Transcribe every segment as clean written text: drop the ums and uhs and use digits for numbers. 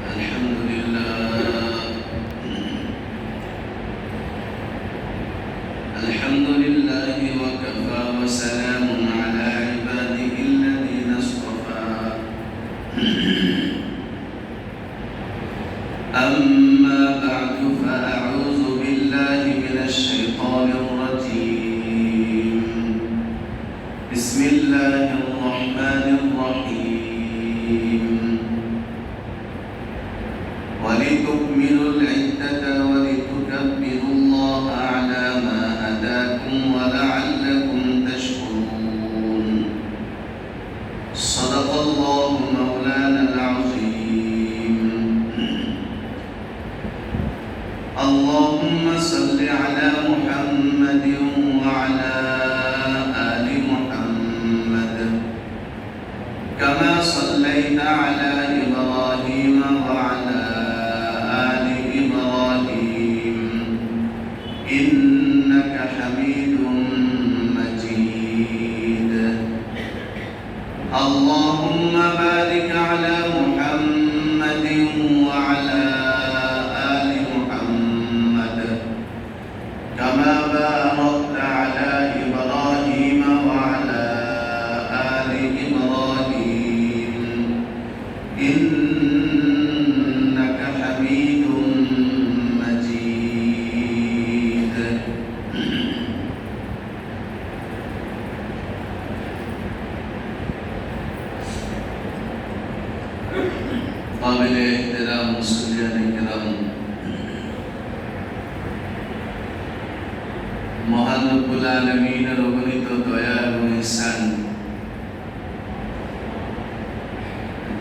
الحمد لله الحمد لله وكفى وسلام على عباده الذين اصطفى أما بعد فأعوذ بالله من الشيطان الرجيم بسم الله الرحمن الرحيم ولتكملوا العدة ولتكبروا الله على ما هداكم ولعلكم تشكرون صدق الله مولانا العظيم اللهم صل على محمد وعلى آل محمد كما صليت على إبراهيم وعلى آل إبراهيم إنك حميد مجيد اللهم بارك على محمد وعلى آل محمد كما باركت على إبراهيم وعلى آل إبراهيم إنك حميد مجيد قابل احترام مسلمين الكرام মহান রব্বুল আলামিনের অগণিত দয়া এবং ইহসান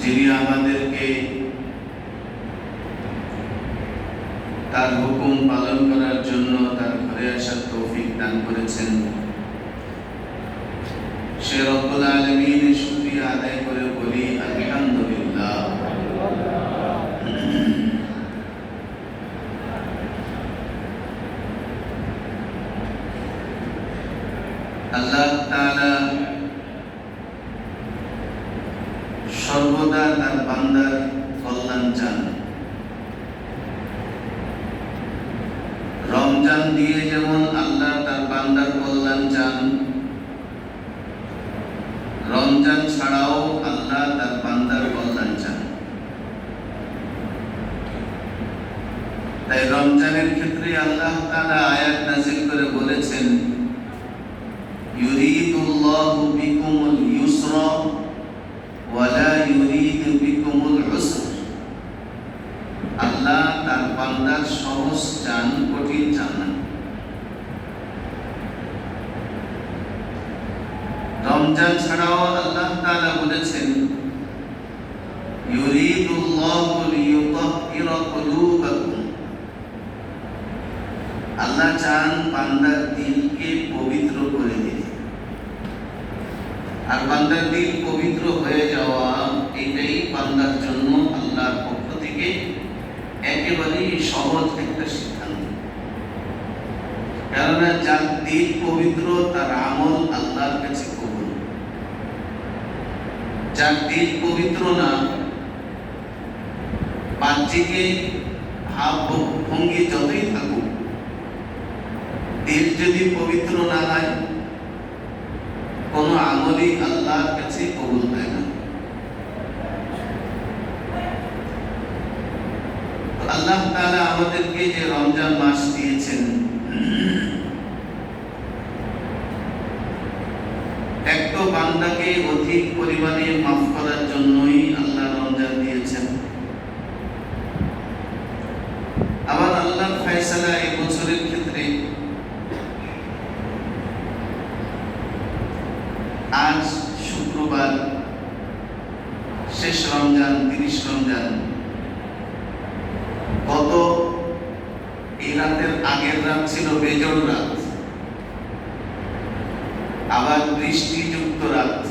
যিনি আমাদেরকে তার হুকুম পালন করার জন্য তার ঘরে আসার তৌফিক দান করেছেন সে রব্বুল আলামিনের শুকরিয়া আদায় করে বলি আলহামদুলিল্লাহ। আল্লাহ তাআলা সর্বদা তার বান্দার কল্যাণ চান। রমজান দিয়ে যেমন আল্লাহ তার বান্দার কল্যাণ চান, রমজান ছাড়াও আল্লাহ তার বান্দার কল্যাণ চান। তাই রমজানের ক্ষেত্রে আল্লাহ তাআলা আয়াত নাযিল করে বলেছেন, ইউরিদুল্লাহু বিকুমুল ইউসরা ওয়ালা ইউরিদু বিকুমুল উসর। আল্লাহ তার বান্দার সহজ চান, কঠিন চান না। রমজান ছাড়াও আল্লাহ তাআলা বলেছেন, ইউরিদুল্লাহু লিইউতাহহিরা কুলুবাকুম। আল্লাহ চান বান্দার দিলকে পবিত্র করে দিতে। আর বান্দার দিল পবিত্র হয়ে যাওয়া এটাই বান্দার জন্য আল্লাহর পক্ষ থেকে একেবারেই সহজ একটা সিদ্ধান্ত। কেননা যার দিল পবিত্র তার আমল আল্লাহর কাছে কবুল। যার দিল পবিত্র না, বাহ্যিকে ভাব ভঙ্গি যতই থাকুক, দিল যদি পবিত্র না হয় কোন আমলই আল্লাহর কাছে কবুল হয় না। আল্লাহ তাআলা আমাদেরকে যে রমজান মাস দিয়েছেন, একটা বান্দাকে অধিক পরিমাণে মাফ করার জন্যই আল্লাহ রমজান দিয়েছেন। আবার আল্লাহর ফয়সালা এই বছরের ক্ষেত্রে আজ শুক্রবার, শেষ রমজান, 30 রমজান। গত এই রাতের আগের রাত ছিল বেজোড় রাত, আবার বৃষ্টিযুক্ত রাত,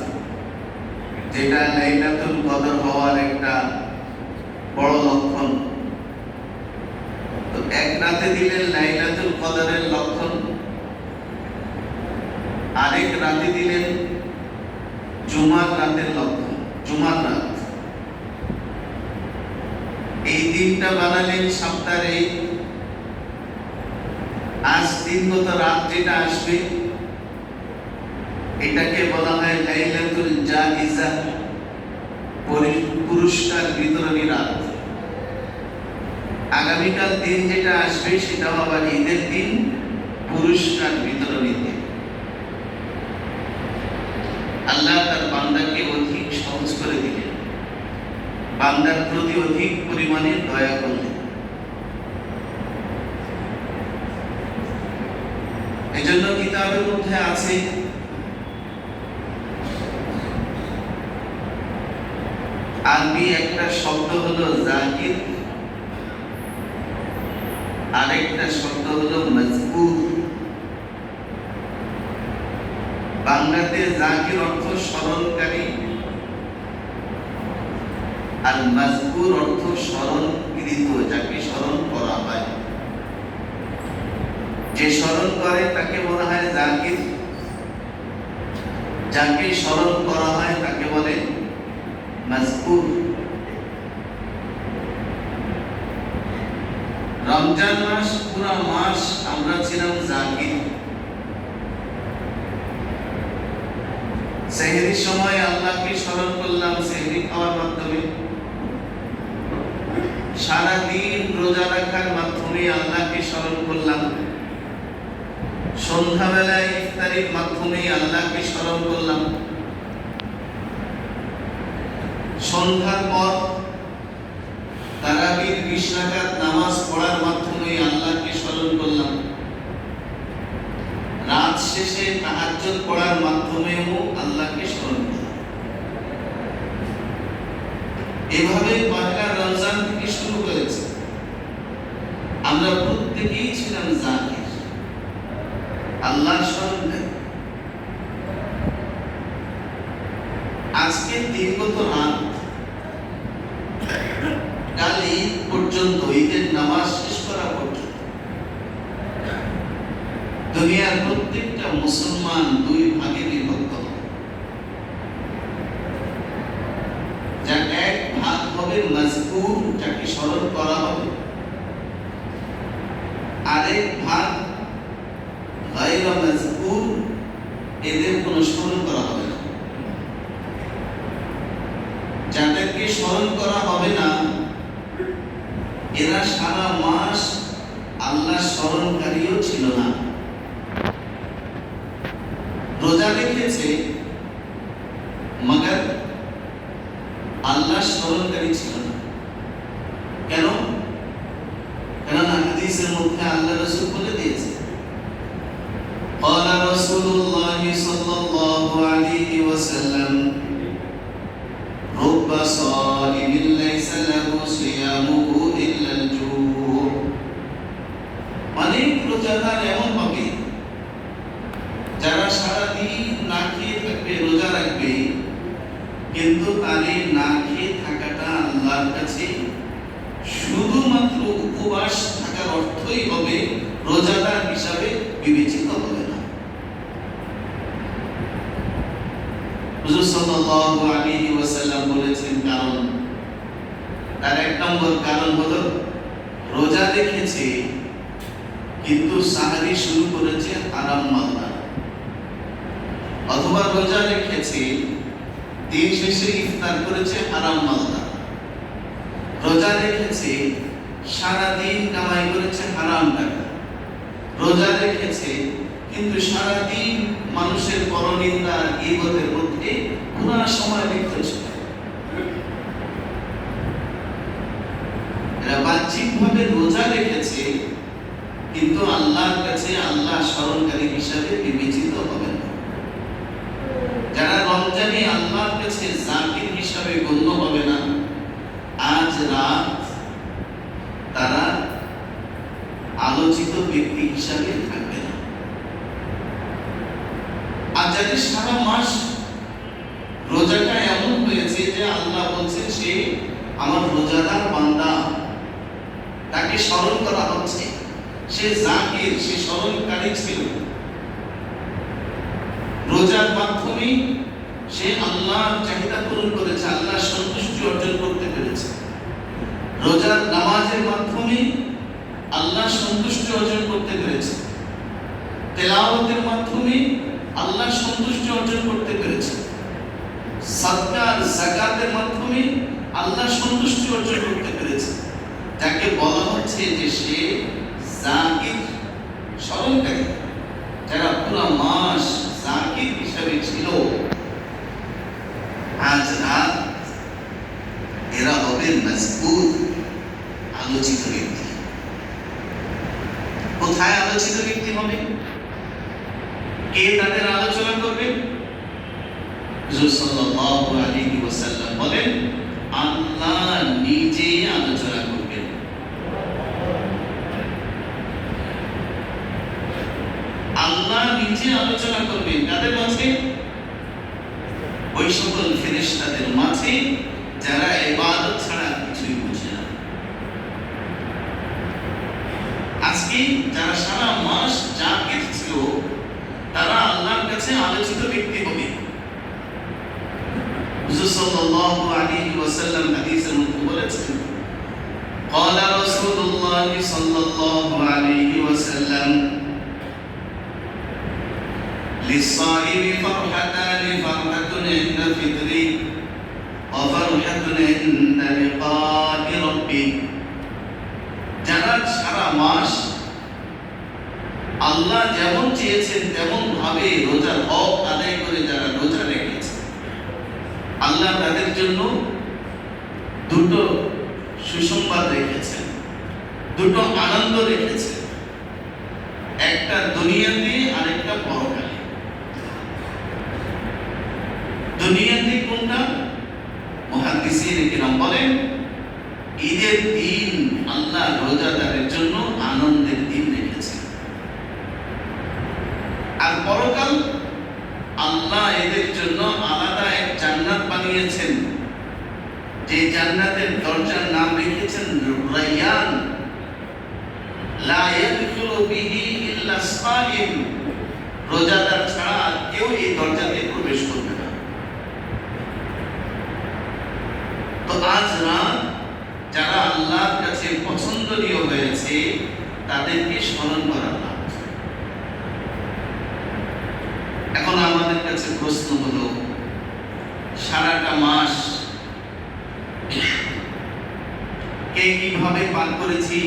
যেটা লাইলাতুল কদর হওয়ার একটা বড় লক্ষণ। তো এক রাতে দিলেন লাইলাতুল কদরের লক্ষণ, আরেক রাতে দিলেন জুমার রাতের লক্ষণ, জুমার রাত। এই দিনটা বানালেন সপ্তাহে। আজ দিনগত রাত যেটা আসবে এটাকে বলা হয় লাইলাতুল জাইজা, পুরস্কার বিতরণী রাত। আগামীকাল দিন যেটা আসবে সেটাও আবার ঈদের দিন, পুরস্কার বিতরণী দিন। আল্লাহ তার বান্দাকে অধিক সহজ করে দিলেন, বান্দার প্রতি অধিক পরিমাণে দয়া করলেন। এজন্য কিতাবের মধ্যে আছে আরবি একটা শব্দ হলো জাকির, আরেকটা শব্দ হলো মজকুর। বাংলাতে জাকির অর্থ স্মরণকারী, আর মজকুর অর্থ স্মরণকৃত, যাকে স্মরণ করা হয়। যে স্মরণ করে তাকে বলা হয় জাকির, যাকে স্মরণ করা হয় তাকে বলে মজকুর। রমজান মাস পুরা মাস আমরা ছিলাম জাকির। সেহরির সময় আল্লাহকে স্মরণ করলাম সেহরি খাওয়ার মাধ্যমে, সারাদিন রোজা রাখার মাধ্যমে আল্লাহকে স্মরণ করলাম, সন্ধ্যাবেলায় ইফতারির মাধ্যমে আল্লাহকে স্মরণ করলাম, সন্ধ্যার পর তারাবির 20 রাকাত নামাজ পড়ার মাধ্যমে আল্লাহকে স্মরণ করলাম, রাত শেষে তাহাজ্জুদ পড়ার মাধ্যমেও আল্লাহকে স্মরণ করলাম। এভাবে পয়লা রমজান থেকে শুরু করেছে। আমরা প্রত্যেকেই ছিলাম জাকির, আল্লাহর স্মরণে। আজকে দিনগত রাত, কাল ঈদ পর্যন্ত, ঈদের নামাজ শেষ করা পর্যন্ত দুনিয়ার প্রত্যেকটা মুসলমান দুই ভাগে বিভক্ত হবে। যার এক ভাগ হবে মজকুর, যাকে স্মরণ করা হবে, আরেক ভাগ গায়রা মজকুর, এদের কোনো স্মরণ করা হবে না। যাদেরকে স্মরণ করা হবে না এরা সারা মাস আল্লাহ স্মরণকারীও ছিল না। রোজা রেখেছে মগর আল্লাহ স্মরণকারী ছিল না। কেন? কেননা হাদিসের মধ্যে আল্লাহ রাসূল বলে দিয়েছে, قال رسول الله صلى الله عليه وسلم رب صائم ليس له صيامه إلا الجوع। অনেক রোজাদার এমন হবে যারা সারাদিন না খেয়ে থাকবে, রোজা রাখবে, কিন্তু তাদের না খেয়ে থাকাটা আল্লাহর কাছে শুধুমাত্র উপবাস থাকার অর্থই হবে, রোজাদার হিসাবে বিবেচিত হবে না। হুজুর সাল্লাল্লাহু আলাইহি ওয়াসাল্লাম বলেছেন কারণ, তার এক নম্বর কারণ হলো রোজা রেখেছে কিন্তু সাহারি শুরু করেছে হারাম মাল দ্বারা, অথবা রোজা রেখেছে দিন শেষে ইফতার করেছে হারাম মাল দ্বারা, রোজা রেখেছে সারাদিন কামাই করেছে হারাম টাকা, রোজা রেখেছে কিন্তু সারাদিন মানুষের পরনিন্দা গীবতের মধ্যে পুরা সময় লিপ্ত ছিল। এরা বাহ্যিকভাবে রোজা রেখেছে কিন্তু আল্লাহর কাছে আল্লাহ স্মরণকারী হিসাবে বিবেচিত হবে না। যারা রমজানে আল্লাহর কাছে জাকির হিসাবে গণ্য হবে না, আজ রাত তারা আলোচিত ব্যক্তি হিসাবে থাকবে না। আর যাদের সারা মাস রোজাটা এমন হয়েছে যে আল্লাহ বলছেন সে আমার রোজাদার বান্দা, তাকে স্মরণ করা হচ্ছে, সে জাকির, সে স্মরণকারী ছিল, রোজার মাধ্যমে সে আল্লাহর চাহিদা পূরণ করেছে, আল্লাহর সন্তুষ্টি অর্জন করতে পেরেছে। রোজার নামাজের মাধ্যমে আল্লাহ সন্তুষ্টি অর্জন করতে পেরেছে, তেলাওয়াতের মাধ্যমে আল্লাহ সন্তুষ্টি অর্জন করতে পেরেছে, সাদকা আর যাকাতের মাধ্যমে আল্লাহ সন্তুষ্টি অর্জন করতে পেরেছে। যাকে বলা হচ্ছে যে সে যাকির, স্মরণকারী, যারা পুরো মাস যাকির হিসাবে ছিল, আজ রাত এরা হবে মজবুত আলোচিত ব্যক্তি। কোথায় আলোচিত ব্যক্তি হবে? কে তাদের আলোচনা করবে? হুজুর সাল্লাল্লাহু আলাইহি ওয়াসাল্লাম বলেন, আল্লাহ নিজে আলোচনা করবেন। আল্লাহ নিজে আলোচনা করবেন কাদের মাঝে? ওই সকল ফেরেশতাদের মাঝে যারা ইবাদত ছাড়া কিছুই বুঝে না। আজকে যারা সারা মাস জাকির ছিল তারা আল্লাহর কাছে আলোচিত ব্যক্তি হবে। হুজুর সাল্লাল্লাহু আলাইহি ওয়াসাল্লাম হাদিসের মধ্যে বলেছেন, قال رسول الله صلى الله عليه وسلم للصائم فرحتان فرحة عند فطره وفرحة عند لقاء ربه। যারা সারা মাস আল্লাহ যেমন চেয়েছেন তেমন ভাবে রোজার হক আদায় করে যারা রোজা রেখেছে, আল্লাহ তাদের জন্য দুটো সুসংবাদ রেখেছেন, দুটো আনন্দ রেখেছেন, একটা দুনিয়াতে আর একটা পরকালে। দুনিয়াতে কোনটা? মুহাদ্দিসিন কিরাম বলেন ঈদের দিন আল্লাহ রোজাদারের জন্য আনন্দের দিন রেখেছেন, আর পরকাল আল্লাহ এদের জন্য আলাদা এক জান্নাত বানিয়েছেন, যে জান্নাতের দরজার নাম রেখেছেন রায়্যান, লা ইয়াদখুলু বিহি ইল্লা সাইম। রোজাদার ছাড়া আর কেউ এই দরজা দিয়ে প্রবেশ করবে না। তো আজ রাত যারা আল্লাহর কাছে পছন্দনীয় হয়েছে তাদেরকে স্মরণ করা লাভ। এখন আমাদের কাছে প্রশ্ন হলো, সারাটা মাস কে কিভাবে পার করেছি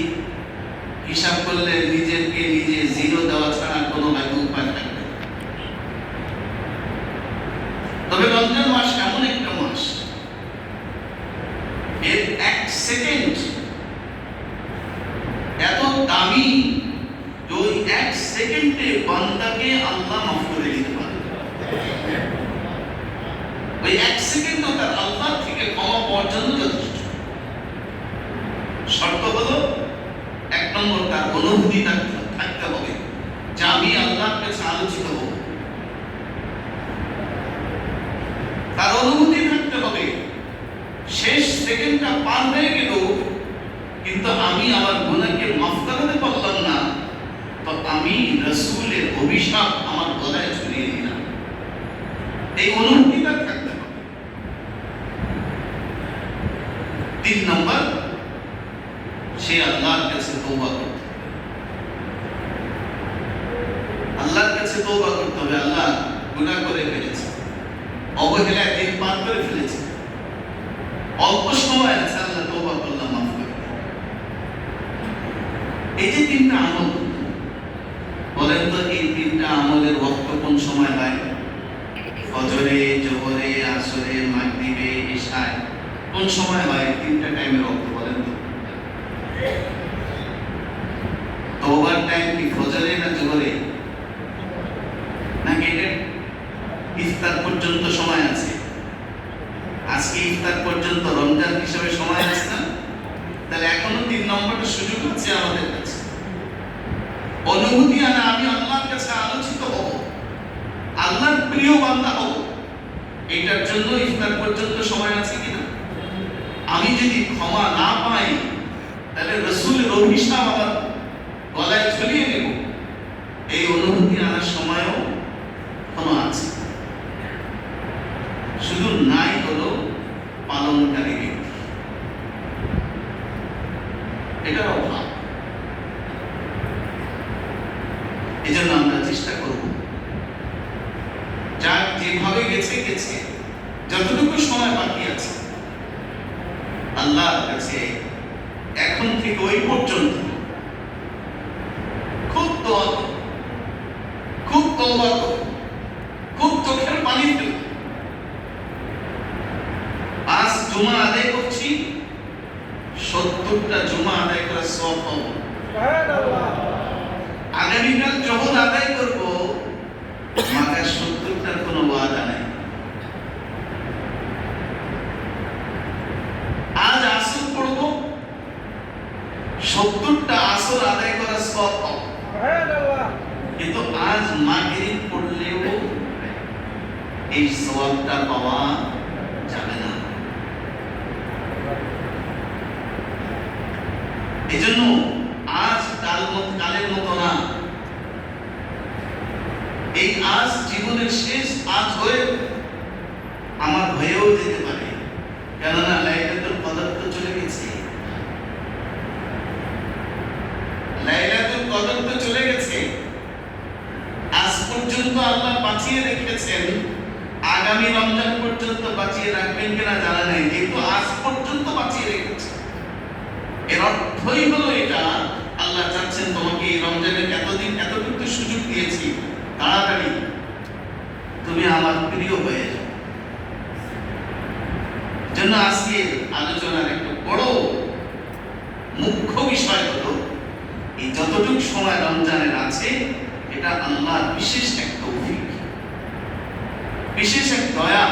হিসাব করলে নিজেকে নিজে জিরো দেওয়া ছাড়া কোনো উপায় থাকবে। তবে রমজান মাস এমন একটা মাস, এর এক সেকেন্ড এত দামি যে ওই এক সেকেন্ডে বান্দাকে আল্লাহ মাফ করে দিতে পারে। ওই এক সেকেন্ডও তার আল্লাহ থেকে ক্ষমা পাওয়ার জন্য যথেষ্ট। শর্ত হলো, এক নম্বর তার অনুভূতি থাকতে হবে যে আমি আল্লাহর কাছে আলোচিত হব। তার অনুভূতি থাকতে হবে শেষ সেকেন্ডটা পার হয়ে গেল কিন্তু আমি আমার গুনাহকে মাফ করাতে পারলাম না, তো আমি রাসূলের অভিশাপ আমার গলায় ঝুলিয়ে দিলাম। এই অনুভূতিটা থাকতে হবে। 3 নম্বর, সে আল্লাহর কাছে তওবা করতে হবে। আল্লাহর কাছে তওবা করতে হবে, আল্লাহ গুনাহ করে ফেলেছি, অবহেলায় দিন পার করে ফেলেছি, অল্প সময় আছে, আল্লাহ তওবা করলাম, মাফ করে দিন। এই যে 3টা আমল, বলেন তো এই 3টা আমলের ওয়াক্ত কোন সময় হয়? ফজরে, জোহরে, আসরে, মাগরিবে, ইশায়। কোন সময় হয় 3টা টাইমের ওয়াক্ত? বলেন তো। তওবার টাইম কি ফজরে না জোহরে? নাকি এটা ইফতার পর্যন্ত সময় আছে? আজকে ইফতার পর্যন্ত রমজান হিসেবে সময় আছে না? তাহলে এখনো 3 নম্বরটা সুযোগ হচ্ছে আমাদের কাছে। অনুভূতি আনা, আমি আল্লাহর কাছে আলোচিত হব, আল্লাহর প্রিয় বান্দা হব, এটার জন্য ইফতার পর্যন্ত সময় আছে কিনা? আমি যদি ক্ষমা না পাই তাহলে রাসূলের অভিশাপ আমার গলায় ঝুলিয়ে নেব, এই অনুভূতি আনার সময়ও কোনো আছে। শুধু নাই হলো পালনকারী ব্যক্তি। এটার অভাব। এই জন্য আমরা চেষ্টা করব, যা যেভাবে গেছে গেছে, যতটুকু সময় বাকি আছে আল্লাহর কাছে এখন থেকে ওই পর্যন্ত খুব দোয়া করো, খুব তওবা করো, খুব চোখের পানি ফেলো। আজ জুমা আদায় করছি, 70টা জুমা আদায় করার সওয়াব পাবো। আগামীকাল যখন আদায় করবো, মাথায় 70টার কোনো ওয়াদা নাই। আজ আসর পড়বো, 70টা আসর আদায় করার সওয়াব পাবো। কিন্তু আজ মাগরিব পড়লেও এই সওয়াবটা পাওয়া যাবে না। এজন্য আজ কালের মতো না, এই আজ জীবনের শেষ আজ হয়ে আমার হয়েও যেতে পারে, কেননা লাইলাতুল কদর তো চলে গেছে। লাইলাতুল কদর তো চলে গেছে। আজ পর্যন্ত আল্লাহ বাঁচিয়ে রেখেছেন, আগামী রমজান পর্যন্ত বাঁচিয়ে রাখবেন কিনা জানা নাই, কিন্তু আজ পর্যন্ত বাঁচিয়ে রেখেছেন। এর অর্থই হলো এটা, আল্লাহ চাচ্ছেন তোমাকে এই রমজানের এতদিন এতটুকু সুযোগ দিয়েছি, তাড়াতাড়ি তুমি আমার প্রিয় হয়ে যাও। জন্য আজকে আলোচনার একটা বড় মুখ্য বিষয় হলো, এই যতটুকু সময় রমজানের আছে এটা আল্লাহর বিশেষ এক তৌফিক, বিশেষ এক দয়া।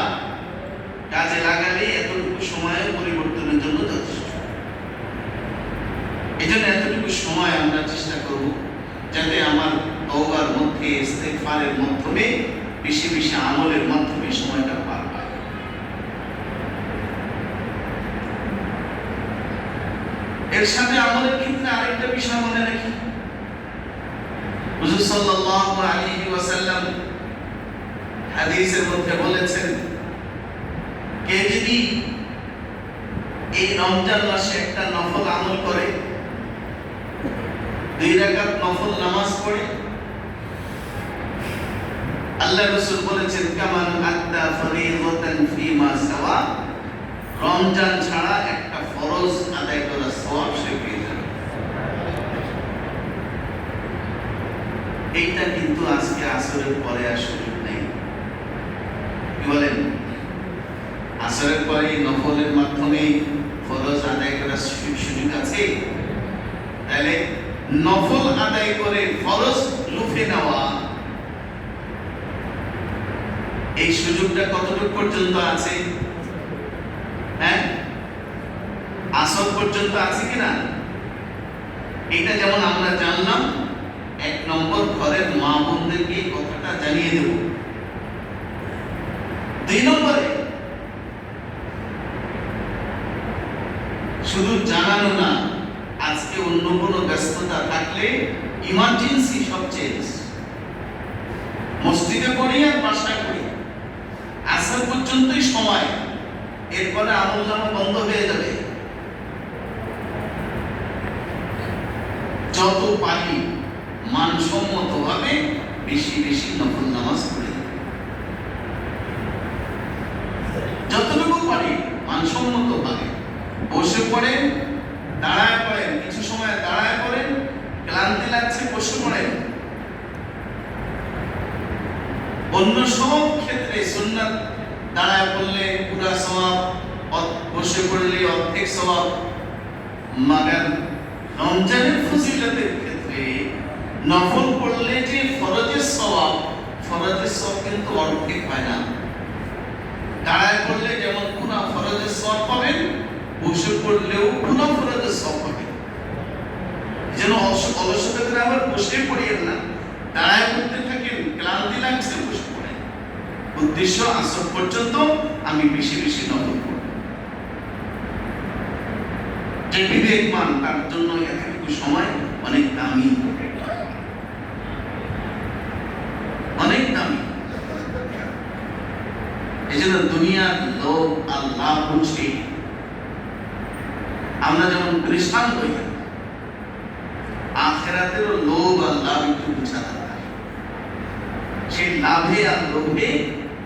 কাজে লাগালে এতটুকু সময়ের পরিবর্তনের জন্য যথেষ্ট। এই জন্য এতটুকু সময় আমরা চেষ্টা করব যাতে আমার তওবার মধ্যে, ইস্তেগফারের মাধ্যমে, বেশি বেশি আমলের মাধ্যমে সময়টা পার হয়। এর সাথে আমলের ক্ষেত্রে আরেকটা বিষয় মনে রাখি, হুজুর সাল্লাল্লাহু আলাইহি ওয়াসাল্লাম হাদিসের মধ্যে বলেছেন, কে যদি এই রমজান মাসে একটা নফল আমল করে, 2 রাকাত নফল নামাজ পড়ে, আল্লাহ রাসূল বলেছেন, কামান আদা ফরিদাতান ফিমা সাওয়া, রমজান ছাড়া একটা ফরজ আদায় করার সওয়াব সে পেয়ে যাবে। এইটা কিন্তু আজকে আসরের পরে আর সুযোগ নেই। কি বলেন? আসরের পরে নফলের মাধ্যমে ফরজ আদায় করার সুযোগ আছে? তাহলে নফল আদায় করে ফরজ লুফে নেওয়া, এই সুযোগটা কতটুকু পর্যন্ত আছে? হ্যাঁ, আসর পর্যন্ত আছে কিনা? এটা যেমন আমরা জানলাম, 1 নম্বর ঘরের মা বোনদেরকে এই কথাটা জানিয়ে দেব। 2 নম্বরে শুধু জানানো না, আজকে অন্য কোনো ব্যস্ততা থাকলে ইমার্জেন্সি সবচেয়ে মসজিদে পড়ি আর বাসায় পড়ি, আসর পর্যন্তই সময়, এরপরে আমল নামা বন্ধ হয়ে যাবে। যত পারি মানসম্মত ভাবে বেশি বেশি নফল নামাজ পড়ি, যতটুকু পারি মানসম্মত ভাবে। বসে পড়েন, দাঁড়ায় পড়েন, কিছু সময় দাঁড়ায় পড়েন, ক্লান্তি লাগছে বসে পড়েন। অন্য সব ক্ষেত্রে সুন্নাত দাঁড়ায় পড়লে পুরা সওয়াব, বসে পড়লে অর্ধেক সওয়াব, মাগার রমজানের ফজিলতের ক্ষেত্রে নফল পড়লে যে ফরজের সওয়াব কিন্তু অর্ধেক হয় না। দাঁড়ায় পড়লে যেমন পুরা ফরজের সওয়াব পাবেন, বসে পড়লেও পুরা ফরজের সওয়াব পাবেন। যেন অলসতা করে আবার বসে পড়িয়েন না, দাঁড়ায় পড়তে থাকেন, ক্লান্তি লাগছে বসে পড়েন। উদ্দেশ্য আসর পর্যন্ত আমি বেশি বেশি নফল পড়ব। যে বিবেকমান তার জন্য এতটুকু সময় অনেক দামি, অনেক দামি। এই জন্য দুনিয়ার লোক আল্লাহ বুঝে, আমরা যেমন পরিশ্রম হই, আখিরাতেরও লোভ আর লাভ একটু বুঝা দরকার। সেই লাভে আর লোভে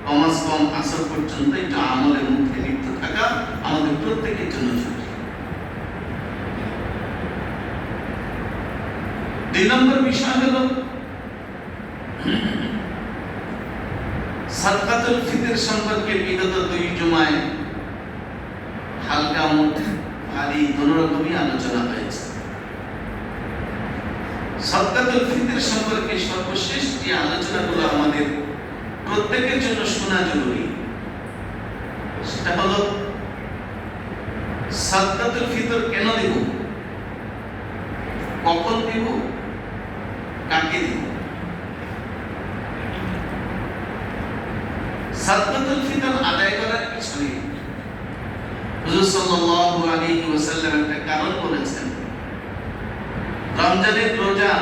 কমাস কম আসর পর্যন্ত একটু আমলের মধ্যে লিপ্ত থাকা আমাদের প্রত্যেকের জন্য জরুরি। 2 নম্বর বিষয় হলো সাদকাতুল ফিতর সম্পর্কে বিগত 2 জুমায় হালকা মধ্যে ভারী দুরকমই আলোচনা হয়েছে। সাদকাতুল ফিতর সম্পর্কে সর্বশেষ যে আলোচনাগুলো আমাদের প্রত্যেকের জন্য শোনা জরুরি, সেটা হলো সাদকাতুল ফিতর কেন দেব, কখন দেব, কাকে দেব। সাদকাতুল ফিতর আদায় করার পিছনে হুজুর সাল্লাল্লাহু আলাইহি ওয়াসাল্লাম একটা কারণ বলেছেন। রমজানের রোজা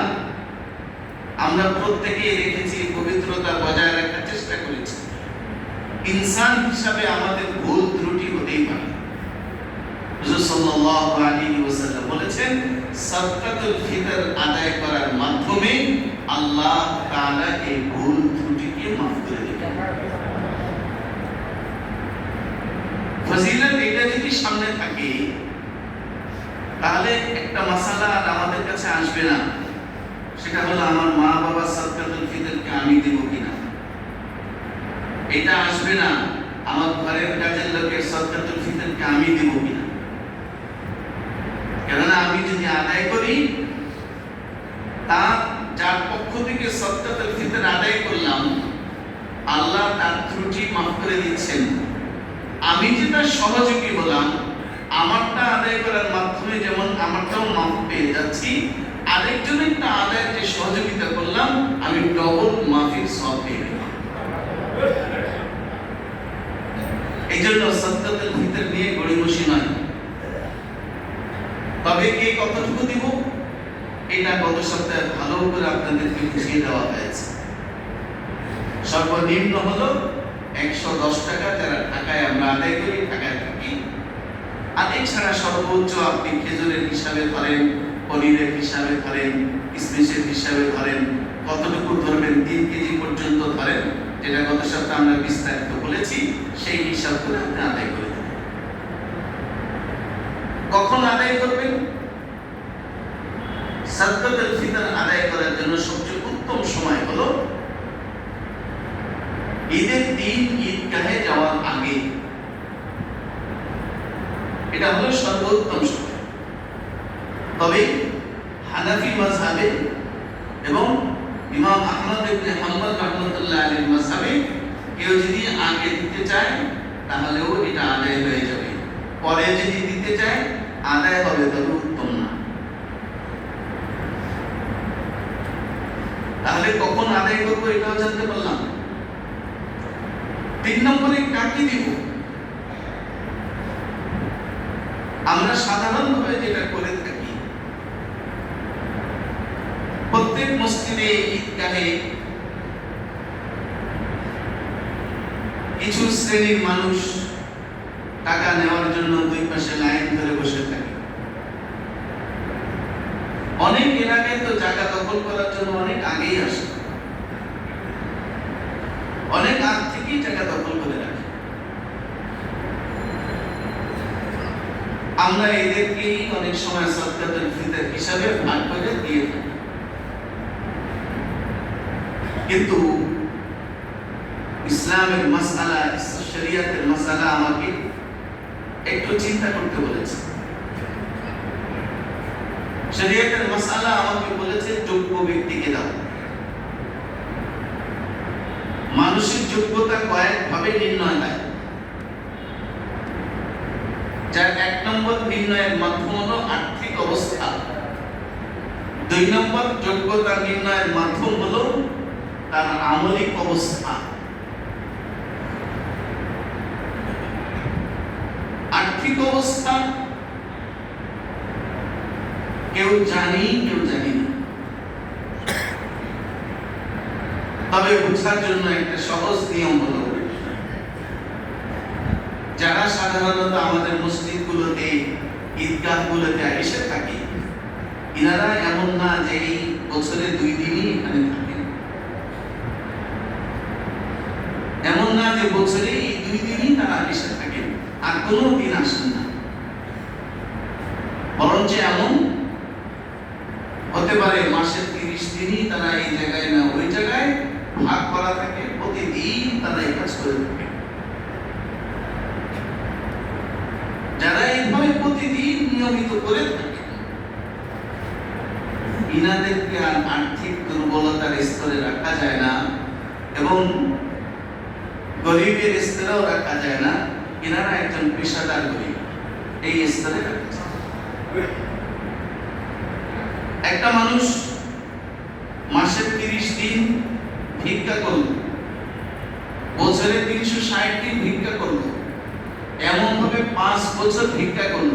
আমরা প্রত্যেকেই রেখেছি, পবিত্রতা বজায় রাখার চেষ্টা করেছি। ইনসান হিসাবে আমাদের ভুল ত্রুটি হতেই পারে। হুজুর সাল্লাল্লাহু আলাইহি ওয়াসাল্লাম বলেছেন সাদকাতুল ফিতর আদায় করার মাধ্যমে আল্লাহ তাআলা এই ভুল ত্রুটিকে মাফ করে দেবেন। ফজিলত এটা যদি সামনে থাকে তাহলে একটা মাসালা আর আমাদের কাছে আসবে না, সেটা হলো আমার মা বাবা সাদকাতুল ফিতরকে আমি দেব কিনা। এটা আসবে না আমার ঘরের কাজের লোকের সাদকাতুল ফিতরকে আমি দেব কিনা। কেননা আমি যদি আদায় করি, তা যার পক্ষ থেকে সাদকাতুল ফিতর আদায় করলাম আল্লাহ তার ত্রুটি মাফ করে দিচ্ছেন। আমি যেটা সহযোগী হলাম, আমারটা আদায় করার মাধ্যমে যেমন আমারটাও মাফ পেয়ে যাচ্ছি, আরেকজনেরটা আদায়ের যে সহযোগিতা করলাম আমি ডবল মাফির সওয়াব পেয়ে গেলাম। এই জন্য সাদকাতুল ফিতর নিয়ে গড়িমসি নয়। তবে কে কতটুকু দিব এটা গত সপ্তাহে ভালো করে আপনাদেরকে বুঝিয়ে দেওয়া হয়েছে। সর্বনিম্ন হলো 110 টাকা, যারা ঢাকায় আমরা আদায় করি, ঢাকায় থাকি। আর এছাড়া সর্বোচ্চ আপনি খেজুরের হিসাবে ধরেন, পনিরের হিসাবে ধরেন, কিশমিশের হিসাবে ধরেন, কতটুকু ধরবেন 3 কেজি পর্যন্ত ধরেন, যেটা গত সপ্তাহে আমরা বিস্তারিত বলেছি, সেই হিসাব করে আপনি আদায় করে দেবেন। কখন আদায় করবেন? সাদকাতুল ফিতর আদায় করার জন্য সবচেয়ে উত্তম সময় হলো ঈদের দিন ঈদগাহে যাওয়ার আগে। এটা হলো সর্বোত্তম সময়। তবে হানাফি মাযহাবে এবং ইমাম আহমদ ইবনে হাম্বল রাহমাতুল্লাহ আলাইহির মাযহাবে কেউ যদি আগে দিতে চায় তাহলেও এটা আদায় হয়ে যাবে, পরে যদি দিতে চায় আদায় হবে, তবে উত্তম না। তাহলে কখন আদায় করবো এটাও জানতে পারলাম। 3 নম্বরে কাকে দিব? আমরা সাধারণভাবে যেটা করে থাকি, প্রত্যেক মসজিদে ঈদগাহে কিছু শ্রেণীর মানুষ টাকা নেওয়ার জন্য 2 পাশে লাইন ধরে বসে থাকে। অনেক এলাকায় তো জায়গা দখল করার জন্য অনেক আগেই আসে, অনেক আগ থেকেই জায়গা দখল করে রাখে। আমরা এদেরকেই অনেক সময় সাদকাতুল ফিতর হিসাবে ভাগ করে দিয়ে থাকি। কিন্তু ইসলামের মাসআলা, শরীয়তের মাসআলা আমাকে একটু চিন্তা করতে বলেছে। শরীয়তের মাসআলা আমাকে বলেছে যোগ্য ব্যক্তিকে দাও। মানুষের যোগ্যতা কয়েকভাবে নির্ণয় হয়। যার 1 নম্বর নির্ণয়ের মাধ্যম হলো আর্থিক অবস্থা। 2 নম্বর যোগ্যতা নির্ণয়ের মাধ্যম হলো তার আমলিক অবস্থা। আর্থিক অবস্থা কেউ জানি, কেউ জানি না। তবে বোঝার জন্য একটা সহজ নিয়ম হলো, যারা সাধারণত আমাদের মসজিদগুলোতে, ঈদগাহগুলোতে এসে থাকি, ইনারা এমন না যে এই বছরে 2 দিনই এখানে থাকেন, এমন না যে বছরে এই 2 দিনই তারা এসে থাকেন আর কোনো দিন আসেন না, বরঞ্চ এমন হতে পারে মাসের 30 দিনই তারা এই জায়গায় না ওই জায়গায় ভাগ করা থাকে, প্রতিদিন তারা এই কাজ করে থাকে। যারা এইভাবে প্রতিদিন নিয়মিত করে থাকে, ইনাদেরকে আর আর্থিক দুর্বলতার স্তরে রাখা যায় না এবং গরিবের স্তরেও রাখা যায় না। ইনারা একজন পেশাদার গরিব, এই স্তরে রাখা যায়। একটা মানুষ মাসে 30 দিন ভিক্ষা করল, বছরে 360 দিন ভিক্ষা করল, এমন ভাবে 5 বছর ভিক্ষা করল,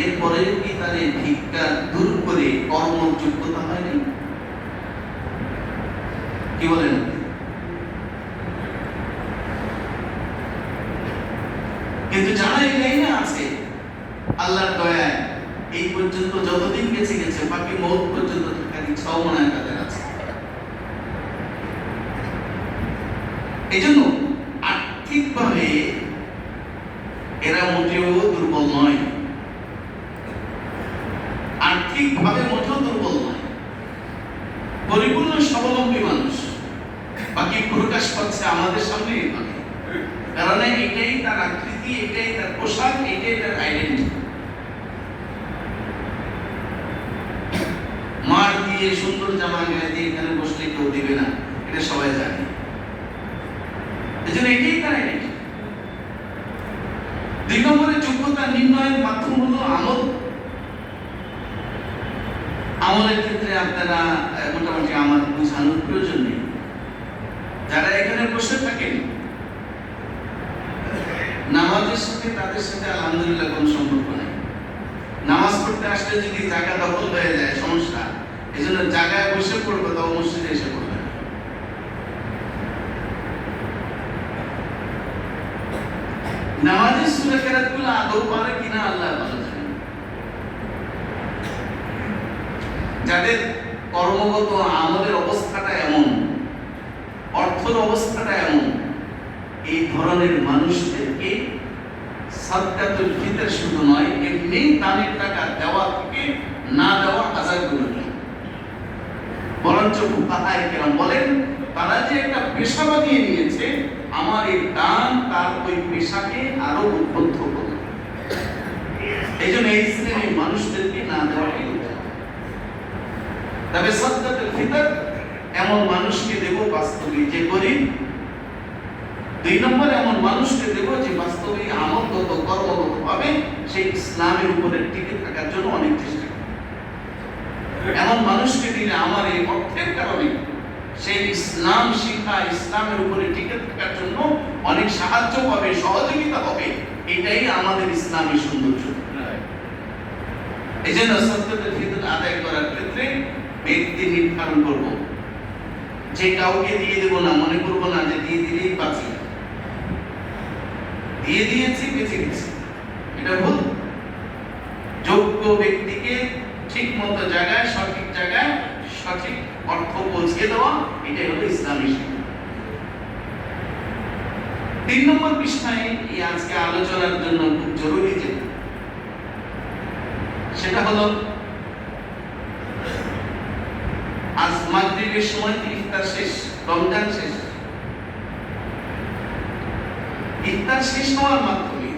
এরপরে কি তার এই ভিক্ষা দূর করে কর্মযোগ্যতা হয়নি? কি বলেন? কিন্তু যারা এই লাইনে আছে আল্লাহর দয়ায় এই পর্যন্ত যতদিন গেছে গেছে, বাকি মৌত পর্যন্ত থাকার ইচ্ছাও মনে হয় তাদের আছে। এই জন্য আর্থিকভাবে এরা মোটেও দুর্বল নয়, আর্থিকভাবে মোটেও দুর্বল নয়, পরিপূর্ণ স্বাবলম্বী মানুষ। বাকি প্রকাশ পাচ্ছে আমাদের সামনে এইভাবে, কারণ এটাই তার আকৃতি, এটাই তার পোশাক, এটাই তার আইডেন্টিটি। মার দিয়ে সুন্দর জামা গায়ে দিয়ে এখানে বসলে কেউ দিবে না, এটা সবাই জানে। এজন্য এটাই তার আইডেন্টিটি। 2 নম্বরে যোগ্যতা নির্ণয়ের মাধ্যম হলো আমল। আমলের ক্ষেত্রে আপনারা মোটামুটি আমার বোঝানোর প্রয়োজন নেই। যারা এখানে বসে থাকেন, নামাজের সাথে তাদের সাথে আলহামদুলিল্লাহ কোনো সম্পর্ক নেই। নামাজ পড়তে আসলে যদি জায়গা দখল হয়ে যায় সমস্যা, এই জন্য জায়গায় বসে পড়বে, তাও মসজিদে এসে পড়বে। নামাজের সূরা কেরাতগুলো আদৌ পারে কিনা আল্লাহ ভালো জানেন। যাদের কর্মগত আমলের অবস্থাটা এমন, অর্থের অবস্থাটা এমন, এই ধরনের মানুষদেরকে সাদকাতুল ফিতর শুধু নয়, এমনি দানের টাকা দেওয়া থেকে না দেওয়া হাজার গুণ। বরঞ্চ ফুকাহায়ে কেরাম বলেন, তারা যে একটা পেশা বানিয়ে নিয়েছে, আমার এই দান তার ওই পেশাকে আরো উদ্বুদ্ধ করবে। এই জন্য এই শ্রেণীর মানুষদেরকে না দেওয়াই উত্তম। তবে সাদকাতুল ফিতর এমন মানুষকে দেব বাস্তবে যে গরিব। 2 নম্বর এমন মানুষকে দেব যে বাস্তবে আমলগত কর্মগত ভাবে সেই ইসলামের উপরে টিকে থাকার জন্য অনেক চেষ্টা করে। এমন মানুষকে দিলে আমার এই অর্থের কারণে সেই ইসলাম শিক্ষা, ইসলামের উপরে টিকে থাকার জন্য অনেক সাহায্য পাবে, সহযোগিতা হবে। এটাই আমাদের ইসলামের সৌন্দর্য। এই জন্য সাদকাতুল ফিতর আদায় করার ক্ষেত্রে ব্যক্তি নির্ধারণ করব, যে কাউকে দিয়ে দেব না, মনে করব না যে দিয়ে দিলেই বাঁচি, দিয়ে দিয়েছি বেঁচে গেছি, এটা ভুল। যোগ্য ব্যক্তিকে ঠিক মতো জায়গায়, সঠিক জায়গায় সঠিক অর্থ পৌঁছে দেওয়া, এটাই হলো ইসলামী শিক্ষা। 3 নম্বর বিষয় এই আজকে আলোচনার জন্য খুব জরুরি, যে সেটা হলো আজ মাগরিবের সময় ইফতার শেষ, রমজান শেষ। ইফতার শেষ হওয়ার মাধ্যমে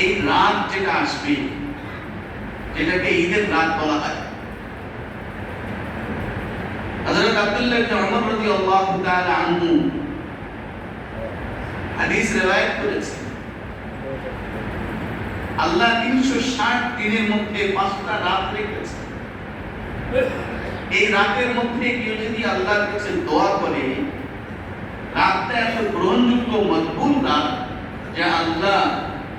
এই রাত যেটা আসবে, যেটাকে ঈদের রাত বলা হয়, হযরত আব্দুল্লাহ ইবনে ওমর রাদিয়াল্লাহু তাআলা আনহু হাদিস riwayat করেছেন, আল্লাহ 360 দিনের মধ্যে 5টা রাত রেখেছেন। এই রাতের মধ্যে কেউ যদি আল্লাহর কাছে দোয়া করে, রাতটা এত গ্রহণযোগ্য মকবুল রাত যে আল্লাহ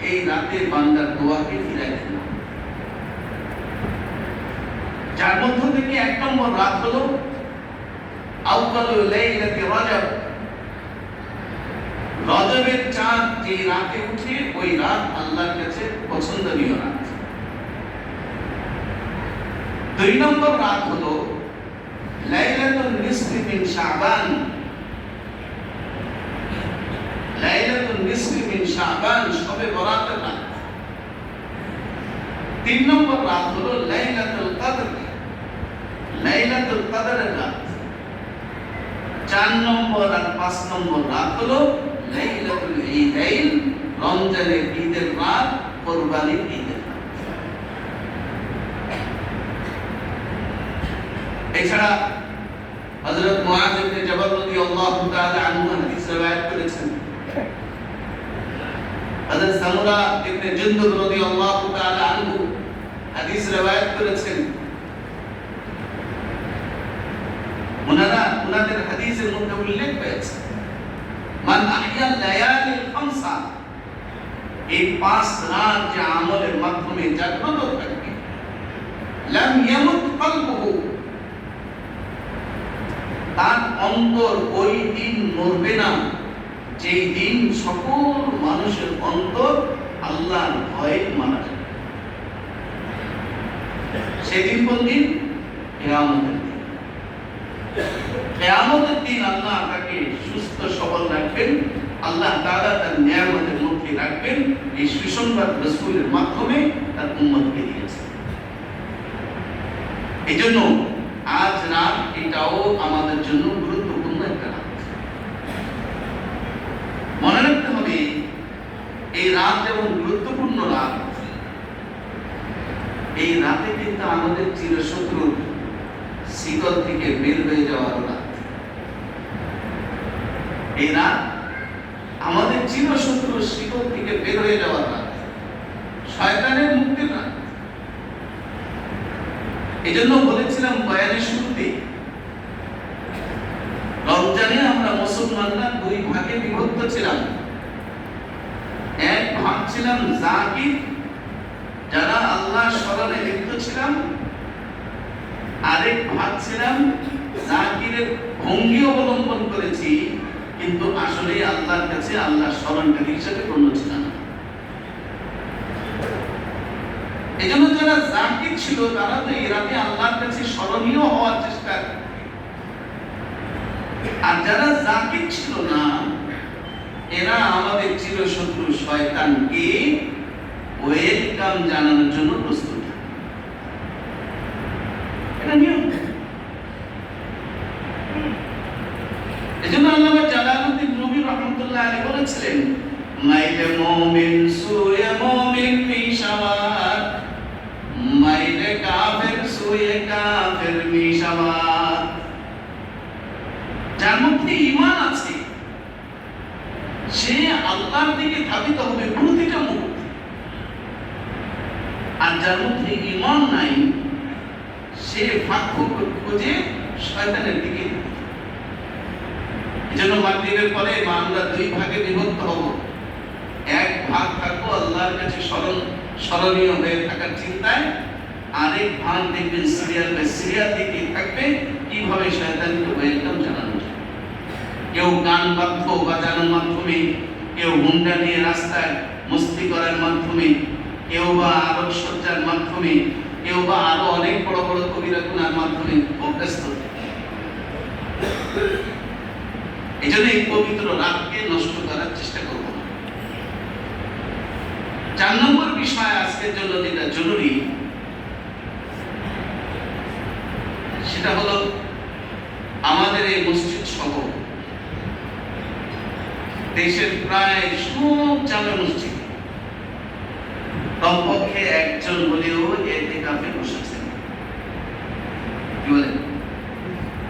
এই রাতে বান্দার দোয়াকে ফিরাই দেন। যার মধ্য থেকে 1 নম্বর রাত হলো আউয়ালুল লাইলাতি রজব। রজবের চাঁদ যে রাতে উঠে, ওই রাত আল্লাহর কাছে পছন্দনীয় রাত। দুই নম্বর রাত হলো লাইলাতুল নিসফি মিন শাবান। লাইলাতুল নিসফি মিন শাবান শবে বরাতের রাত। তিন নম্বর রাত হলো লাইলাতুল কদর। লাইলাতুল কদরের রাত। 4 নম্বর আর 5 নম্বর রাত হলো লাইলাতুল ঈদাইন, রমজানের ঈদের রাত, কুরবানির ঈদের রাত। এছাড়া হযরত মুআয ইবনে জাবাল রাদিয়াল্লাহু তাআলা আনহু হাদিস রওয়ায়াত করেছেন। হযরত সামুরা ইবনে জুনদুব রাদিয়াল্লাহু তাআলা আনহু হাদিস রওয়ায়াত করেছেন। উনাদের হাদিসের মধ্যে উল্লেখ হয়েছে মান আহইয়া লায়ালিল খামসা, এই 5 রাত যে আমলের মাধ্যমে জাগ্রত থাকবে, লাম ইয়ামুত কলবুহু, তার অন্তর ওই দিন মরবে না যেই দিন সকল মানুষের অন্তর আল্লাহর ভয়ে মারা যাবে। সেদিন কোন দিন? কিয়ামতের দিন। কিয়ামতের দিন আল্লাহ তাকে সুস্থ সবল রাখবেন, আল্লাহ তাআলা তার নিয়ামতের মধ্যে রাখবেন। এই সুসংবাদ রাসূলের মাধ্যমে তার উম্মতকে দিয়েছেন। এজন্য আজ রাত এটাও আমাদের জন্য গুরুত্বপূর্ণ একটা রাত। মনে রাখতে হবে এই রাত যেমন গুরুত্বপূর্ণ রাত, এই রাতে কিন্তু আমাদের চিরশত্রুর শিকল থেকে বের হয়ে যাওয়ার রাত। এই রাত আমাদের চিরশত্রুর শিকল থেকে বের হয়ে যাওয়ার রাত, শয়তানের মুক্তির রাত। এজন্য বলেছিলাম বয়ানের শুরুতে, রমজানে আমরা মুসলমানরা 2 ভাগে বিভক্ত ছিলাম। এক ভাগ ছিলাম জাকির, যারা আল্লাহ স্মরণে লিপ্ত ছিলাম। আরেক ভাগ ছিলাম জাকিরের ভঙ্গি অবলম্বন করেছি, কিন্তু আসলে আল্লাহর কাছে আল্লাহ স্মরণকারী হিসেবে গণ্য ছিলাম। এজন্য যারা জাকির ছিল তারা তো এই রাতে আল্লাহর কাছে স্মরণীয় হওয়ার চেষ্টা করে, আর যারা জাকির ছিল না এরা আমাদের চিরশত্রু শয়তানকে ওয়েলকাম জানানোর জন্য প্রস্তুত। এটা নিয়ম। এজন্য আল্লামা জালালউদ্দিন রুমি রাহমাতুল্লাহ আলাইহি বলেছিলেন, মাইলে মুমিন সুয়ে মুমিন মিশাওয়াত, মাইলে কাফের সুয়ে কাফের মিশাওয়াত। যার মধ্যে ঈমান আছে সে আল্লাহর দিকে ধাবিত হবে প্রতিটা মুহূর্তে, আর যার মধ্যে ঈমান নাই সে ফাঁক খুঁজে শয়তানের দিকে। এজন্য মাগরিবের পরে আমরা 2 ভাগে বিভক্ত হব। এক ভাগ থাকবো আল্লাহর কাছে স্মরণীয় হয়ে থাকার চিন্তায়, আরেক ভাগ দেখবেন সিরিয়াল বাই সিরিয়াল দিকে থাকবে কিভাবে শয়তানকে ওয়েলকাম জানানো যায়। কেউ গান বাদ্য বাজানোর মাধ্যমে, কেউ হুন্ডা নিয়ে রাস্তায় মস্তি করার মাধ্যমে, কেউ বা আলোকসজ্জার মাধ্যমে, কেউ বা আরো অনেক বড় বড় কবিরা গুনার মাধ্যমে খুব ব্যস্ত। এই জন্য এই পবিত্র রাতকে নষ্ট করার চেষ্টা করব না। 4 নম্বর বিষয় আজকের জন্য যেটা জরুরি সেটা হলো আমাদের এই মসজিদ সহ দেশের প্রায় সব জামে মসজিদ কমপক্ষে একজন হলেও ইতিকাফে বসেছেন। কি বলেন?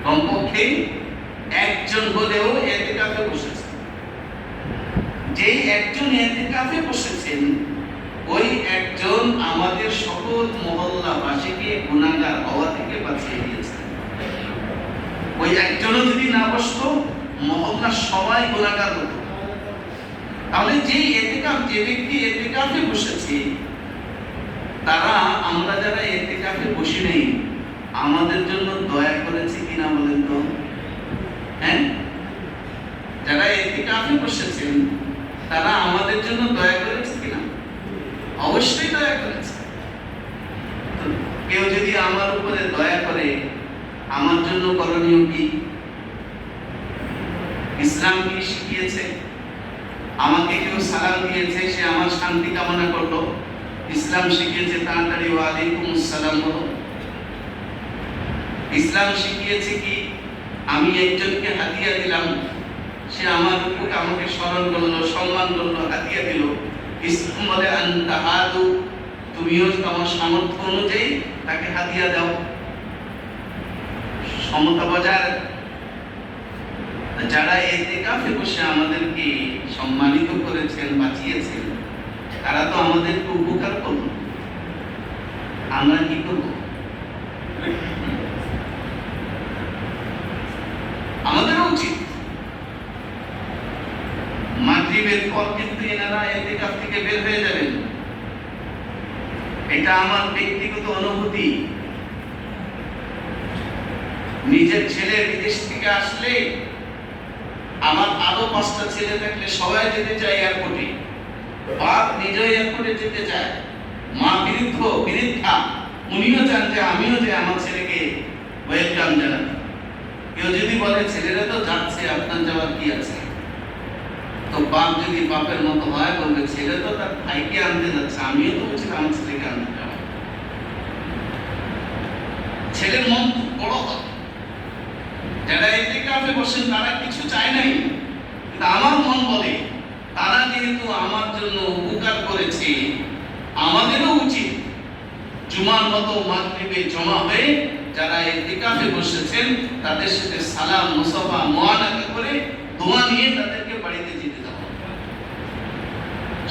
কমপক্ষে একজন হলেও ইতিকাফে বসেছেন। যেই একজন ইতিকাফে বসেছেন ওই একজন আমাদের সকল মহল্লাবাসীকে গুনাহগার হওয়া থেকে বাঁচিয়ে দিয়েছেন। ওই একজনও যদি না বসতো মহল্লার সবাই গুনাহগার হতো। তাহলে যে ব্যক্তি ইতিকাফে বসেছে তারা, আমরা যারা ইতিকাফে বসি নেই, আমাদের জন্য দয়া করেছে কিনা বলেন তো? হ্যাঁ, যারা ইতিকাফে বসেছেন তারা আমাদের জন্য দয়া করেছে কিনা? অবশ্যই দয়া করেছে। কেউ যদি আমার উপরে দয়া করে আমার জন্য করণীয় কি? ইসলাম কি শিখিয়েছে? আমাকে কেউ সালাম দিয়েছে, সে আমার শান্তি কামনা করলো, ইসলাম শিখিয়েছে তাড়াতাড়ি ওয়ালাইকুম আসসালাম বলো। ইসলাম শিখিয়েছে কি আমি একজনকে হাদিয়া দিলাম, সে আমার উপরে আমাকে স্মরণ করলো, সম্মান করলো, হাদিয়া দিল, ইসলাম বলে আনতা হাদু, তুমিও তোমার সামর্থ্য অনুযায়ী তাকে হাদিয়া দাও, সমতা বজায়। যারা ইতিকাফে বসে আমাদেরকে সম্মানিত করেছেন, বাঁচিয়েছেন, তারা তো আমাদেরকে উপকার করলো, আমরা কি করব? আমাদের উচিত মাগরিবের পর কিন্তু এনারা ইতিকাফ থেকে বের হয়ে যাবেন। এটা আমার ব্যক্তিগত অনুভূতি। নিজের ছেলে বিদেশ থেকে আসলে, আমার আরো 5টা ছেলে থাকলে সবাই যেতে চায় এয়ারপোর্টে, বাপ নিজেও এয়ারপোর্টে যেতে চায়, মা বৃদ্ধা উনিও চান যে আমিও যে আমার ছেলেকে ওয়েলকাম জানাই। কেউ যদি বলে ছেলেরা তো যাচ্ছে, আপনার যাওয়ার কি আছে? তো বাপ যদি বাপের মতো হয়, বলবে ছেলে তো তার ভাইকে আনতে যাচ্ছে, আমিও তো উচিত আমার ছেলেকে আনতে যাওয়া। ছেলের মন বড় হয়। যারা ইতিকাফে বসেন তারা কিছু চায় নাই, কিন্তু আমার মন বলে তারা যেহেতু আমার জন্য উপকার করেছে, আমাদেরও উচিত জুমার মতো মাগরিবে জমা হয়ে যারা ইতিকাফে বসেছেন তাদের সাথে সালাম মুসাফা মুআনাকা করে দোয়া নিয়ে তাদেরকে বাড়িতে যেতে দাও।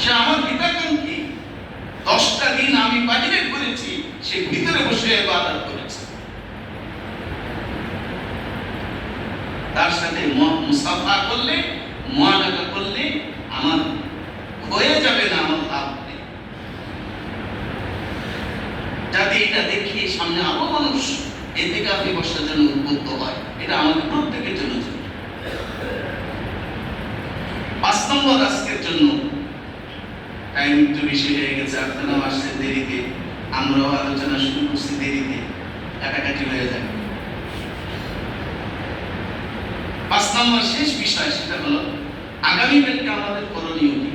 সে আমার পিতাকাঙ্ক্ষী, 10টা দিন আমি বাইরে করেছি, সে ভিতরে বসে ইবাদত করেছে। তার সাথে মুসাফা করলে, মুআনাকা করলে আমার হয়ে যাবে না, আমার লাভ নেই। যাতে এটা দেখি সামনে আরো মানুষ ইতিকাফে বসার জন্য উদ্বুদ্ধ হয়, এটা আমাদের প্রত্যেকের জন্য। 5 নম্বর আজকের জন্য, টাইম একটু বেশি হয়ে গেছে, আপনারাও আসছেন দেরিতে, আমরাও আলোচনা শুরু করছি দেরিতে, কাটাকাটি হয়ে যাবে। 5 নম্বর শেষ বিষয়, সেটা হলো আগামীকালকে আমাদের করণীয় কি?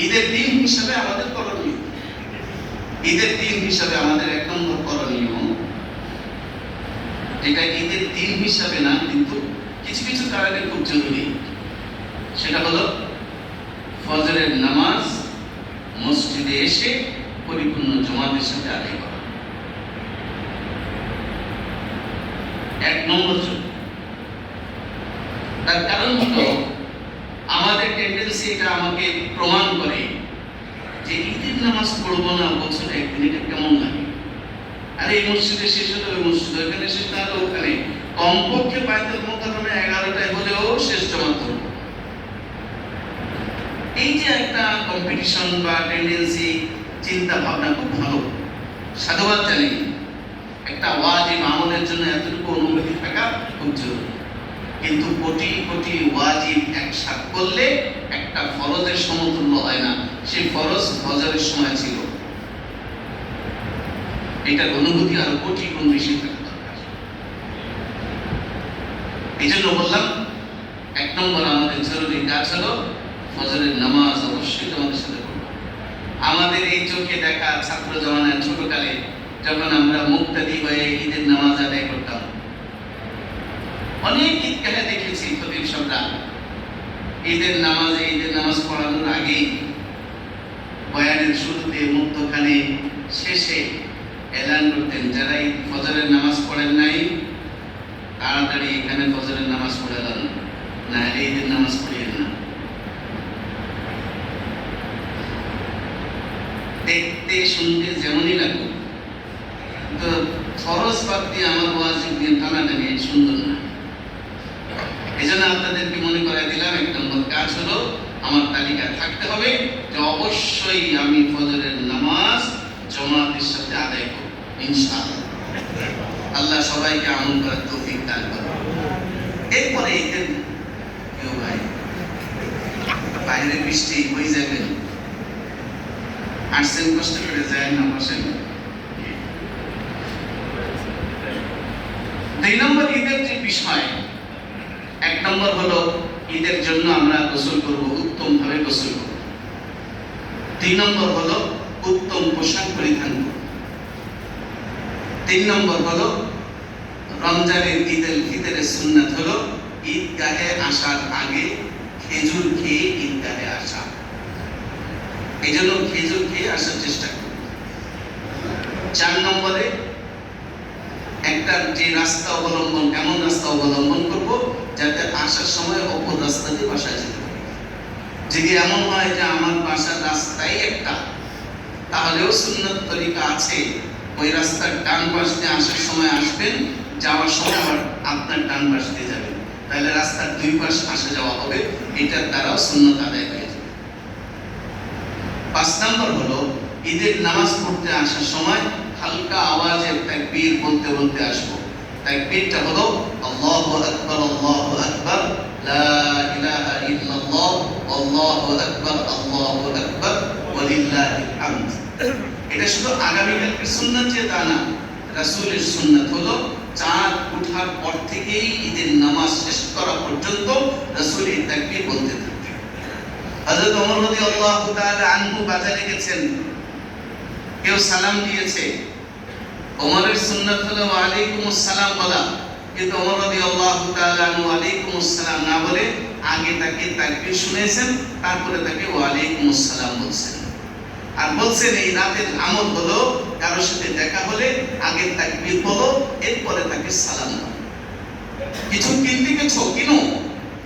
ঈদের দিন হিসাবে আমাদের করণীয়, ঈদের দিন হিসাবে আমাদের 1 নম্বর করণীয়, যেটা ঈদের দিন হিসাবে না কিন্তু কিছু কিছু কারণে খুব জরুরি, সেটা হলো ফজরের নামাজ মসজিদে এসে পরিপূর্ণ জামাতের সাথে আদায় করা। 1 নম্বর। তার কারণ হলো আমাদের টেন্ডেন্সি, এটা আমাকে প্রমাণ করে যে ঈদের নামাজ পড়বো না বছরে একদিন, এটা কেমন লাগে। আর এই মসজিদে শেষ হলো, ওই মসজিদে, ওইখানে শেষ না হলো ওখানে, কমপক্ষে বাইতুল মুকাররমে 11টায় হলেও শেষ জামাত করব। এই যে একটা কম্পিটিশন বা টেন্ডেন্সি, চিন্তা ভাবনা খুব ভালো, সাধুবাদ জানি। একটা ওয়াজিব আমলের জন্য এতটুকু অনুমতি থাকা খুব জরুরি, কিন্তু কোটি কোটি ওয়াজিব একসাথে করলে একটা ফরজের সমতুল্য হয় না। সেই ফরজ ফজরের সময় ছিল, এটার অনুভূতি আরো কোটি গুণ বেশি থাকা দরকার। এই জন্য বললাম 1 নম্বর আমাদের জরুরি কাজ হলো ফজরের নামাজ অবশ্যই তোমাদের সাথে পড়ব। আমাদের এই চোখে দেখা ছাত্র জমানায় ছোটকালে যখন আমরা মুক্তাদি হয়ে ঈদের নামাজ আদায় করতাম, অনেক ঈদগাহে দেখেছি খতিব সাহেবরা ঈদের নামাজ পড়ানোর আগেই বয়ানের শুরুতে, মধ্যখানে, শেষে এলান করতেন, যারা এই ফজরের নামাজ পড়েন নাই তাড়াতাড়ি এখানে ফজরের নামাজ পড়ে যান, না ঈদের নামাজ পড়িয়েন না। দেখতে শুনতে যেমনই লাগুক, তো ফরজ বাদ দিয়ে আমার ওয়াজিব দিয়ে টানাটানি সুন্দর না। এই জন্য আপনাদেরকে মনে করাই দিলাম 1 নম্বর কাজ হলো আমার তালিকা থাকতে হবে যে অবশ্যই আমি ফজরের নামাজ জামাতের সাথে আদায় করব ইনশাআল্লাহ। আল্লাহ সবাইকে আমল করার তৌফিক দান করুন। এরপরে ঈদের কেউ ভাই বাইরে বৃষ্টি হয়ে যাবেন, আসছেন কষ্ট করে, যায় না বসেন। 2 নম্বর ঈদের যে বিষয়, 1 নম্বর হলো ঈদের জন্য আমরা গোসল করব, উত্তম ভাবে গোসল করব। 2 নম্বর হলো উত্তম পোশাক পরিধান করব। 3 নম্বর হলো রমজানের ঈদুল ফিতরের সুন্নাত হলো ঈদগাহে আসার আগে খেজুর খেয়ে ঈদগাহে আসা। এই জন্য খেজুর খেয়ে আসার চেষ্টা করব। 4 নম্বরে একটা যে রাস্তা অবলম্বন, এমন রাস্তা অবলম্বন করব যাতে আসার সময় অপর রাস্তা দিয়ে বাসায় যেতে পারি। যদি এমন হয় যে আমার বাসার রাস্তাই একটা, তাহলেও সুন্নাত তরিকা আছে, ওই রাস্তার ডান পাশ দিয়ে আসার সময় আসবেন, যাওয়ার সময় আবার আপনার ডান পাশ দিয়ে যাবেন, তাহলে রাস্তার 2 পাশ আসা যাওয়া হবে, এটার দ্বারাও সুন্নাত আদায় হয়ে যাবে। 5 নম্বর হলো ঈদের নামাজ পড়তে আসার সময় হালকা আওয়াজে তাকবীর বলতে বলতে আসবো। তাকবীরটা হলো আল্লাহু আকবার, আল্লাহু আকবার, লা ইলাহা ইল্লাল্লাহ, আল্লাহু আকবার, আল্লাহু আকবার, ওয়ালিল্লাহিল হামদ। এটা শুধু আগামীকালকের সুন্নাত যে তা না, রাসূলের সুন্নাত হলো চাঁদ ওঠার পর থেকেই ঈদের নামাজ শেষ করা পর্যন্ত রাসূল এই তাকবীর বলতে থাকতেন। হযরত ওমর রাদিয়াল্লাহু তাআলা আনহু বাজারে গেছেন, কেউ সালাম দিয়েছে, ওমরের সুন্নাত হলো ওয়া আলাইকুমুস সালাম বলা, কিন্তু ওমর রাদিয়াল্লাহু তাআলা আনহু ওয়া আলাইকুমুস সালাম না বলে আগে তাকে তাকবীর শুনেছেন, তারপরে তাকে ওয়া আলাইকুমুস সালাম বলছেন। আর বলছেন এই রাতের আমল হলো কারোর সাথে দেখা হলে আগে তাকবীর বলো, এরপরে তাকে সালাম দাও। কিছু কিনতে গেছো, কিনো,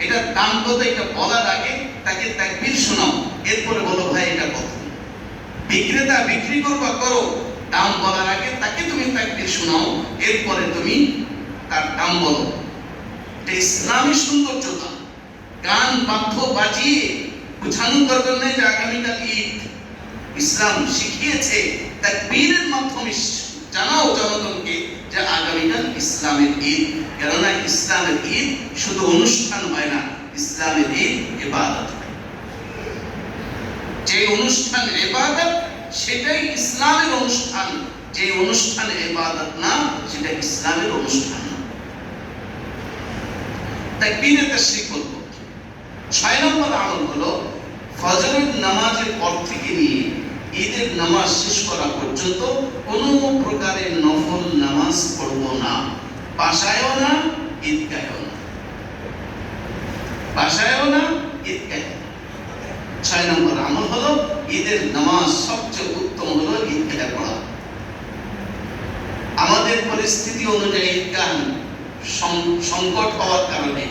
এটার দাম কত এটা বলার আগে তাকে তাকবীর শোনাও, এরপরে বলো ভাই এটা কত। বিক্রেতা বিক্রি করবা, করো, দাম বলার আগে তাকে তুমি তাকবীর শোনাও, এরপরে তুমি তার দাম বলো। এটা ইসলামী সৌন্দর্যতা। গান বাদ্য বাজিয়ে বোঝানোর দরকার নেই যে আগামীকাল ঈদ। ইসলাম শিখিয়েছে তাকবীরের মাধ্যমে জানাও জনগণকে যে আগামীকাল ইসলামের ঈদ। কেননা ইসলামের ঈদ শুধু অনুষ্ঠান হয় না, ইসলামের ঈদ ইবাদত হয়। যে অনুষ্ঠান ইবাদত সেটাই ইসলামের অনুষ্ঠান, যে অনুষ্ঠান ইবাদত না সেটা ইসলামের অনুষ্ঠান না। তাকবীরে তাশরিক বলবো। 6 নম্বর আমল হলো ফজরের নামাজের পর থেকে নিয়ে ঈদের নামাজ শেষ করা পর্যন্ত কোনো প্রকারের নফল নামাজ পড়ব না, বাসায়ও না, ঈদগাহেও না, বাসায়ও না, ঈদগাহে। 6 নম্বর আমল হলো ঈদের নামাজ সবচেয়ে উত্তম হলো ঈদগাহে পড়া। আমাদের পরিস্থিতি অনুযায়ী ঈদগাহ সংকট হওয়ার কারণে,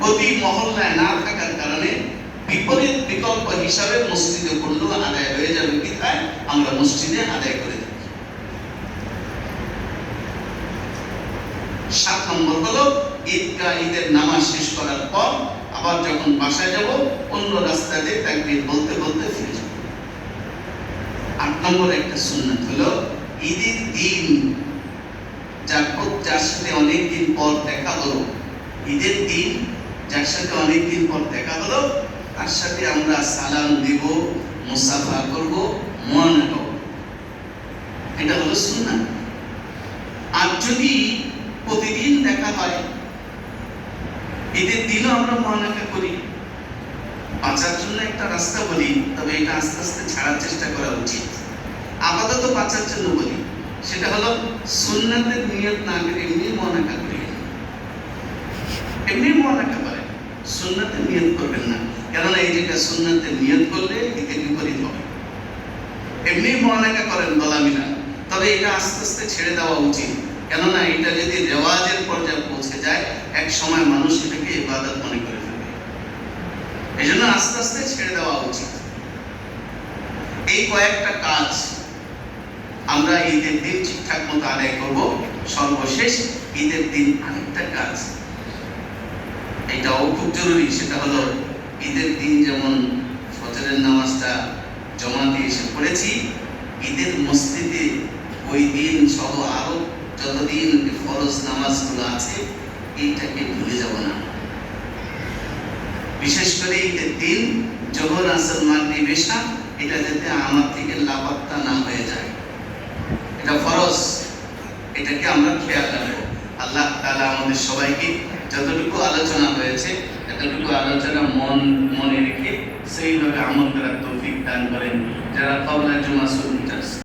প্রতি মহল্লায় না থাকার কারণে বিপরীত বিকল্প হিসাবে মসজিদে পড়লেও আদায় হয়ে যাবে, বিধায় আমরা মসজিদে আদায় করে থাকি। 7 নম্বর হলো ঈদের নামাজ শেষ করার পর আবার যখন বাসায় যাব অন্য রাস্তা দিয়ে তাকবীর বলতে বলতে ফিরে যাব। 8 নম্বর একটা সুন্নাত হলো ঈদের দিন যার সাথে অনেকদিন পর দেখা হলো, ঈদের দিন যার সাথে অনেকদিন পর দেখা হলো তার সাথে আমরা সালাম দিব, মুসাফা করব, মুআনা করব। এটা হলো সুন্নাত। আর যদি প্রতিদিন দেখা হয়, ঈদের দিনও আমরা মুআনাকা করি, বাঁচার জন্য একটা রাস্তা বলি, তবে এটা আস্তে আস্তে ছাড়ার চেষ্টা করা উচিত। আপাতত বাঁচার জন্য বলি, সেটা হলো সুন্নাতের নিয়ত না করে এমনি মুআনাকা করি। এমনি মুআনাকা করেন, সুন্নাতের নিয়ত করবেন না, কেননা এই যেটা সুন্নাতের নিয়ত করলে এতে বিপরীত হবে। এমনি মুআনাকা করেন গলা মিলান, তবে এটা আস্তে আস্তে ছেড়ে দেওয়া উচিত, কেননা এটা যদি রেওয়াজের পর্যায়ে পৌঁছে যায় এক সময় মানুষ এটাকে ইবাদত মনে করে ফেলবে। এই জন্য আস্তে আস্তে ছেড়ে দেওয়া উচিত। এই কয়েকটা কাজ আমরা ঈদের দিন ঠিকঠাক মতো আদায় করব। সর্বশেষ ঈদের দিন আরেকটা কাজ, এটাও খুব জরুরি, সেটা হলো ঈদের দিন যেমন ফজরের নামাজটা জমাতে এসে পড়েছি, ঈদের মসজিদে ওই দিন সহ আরো যতদিন ফরজ নামাজগুলো আছে এইটাকে ভুলে যাব না। বিশেষ করে ঈদের দিন জোহর, আসর, মাগরিব, ইশা এটা যাতে আমার থেকে লাপাত্তা না হয়ে যায়, এটা ফরজ, এটাকে আমরা খেয়াল রাখবো। আল্লাহ তাআলা আমাদের সবাইকে যতটুকু আলোচনা হয়েছে এতটুকু আলোচনা মনে রেখে সেইভাবে আমল করার তৌফিক দান করেন। যারা ক্বাবলা জুমা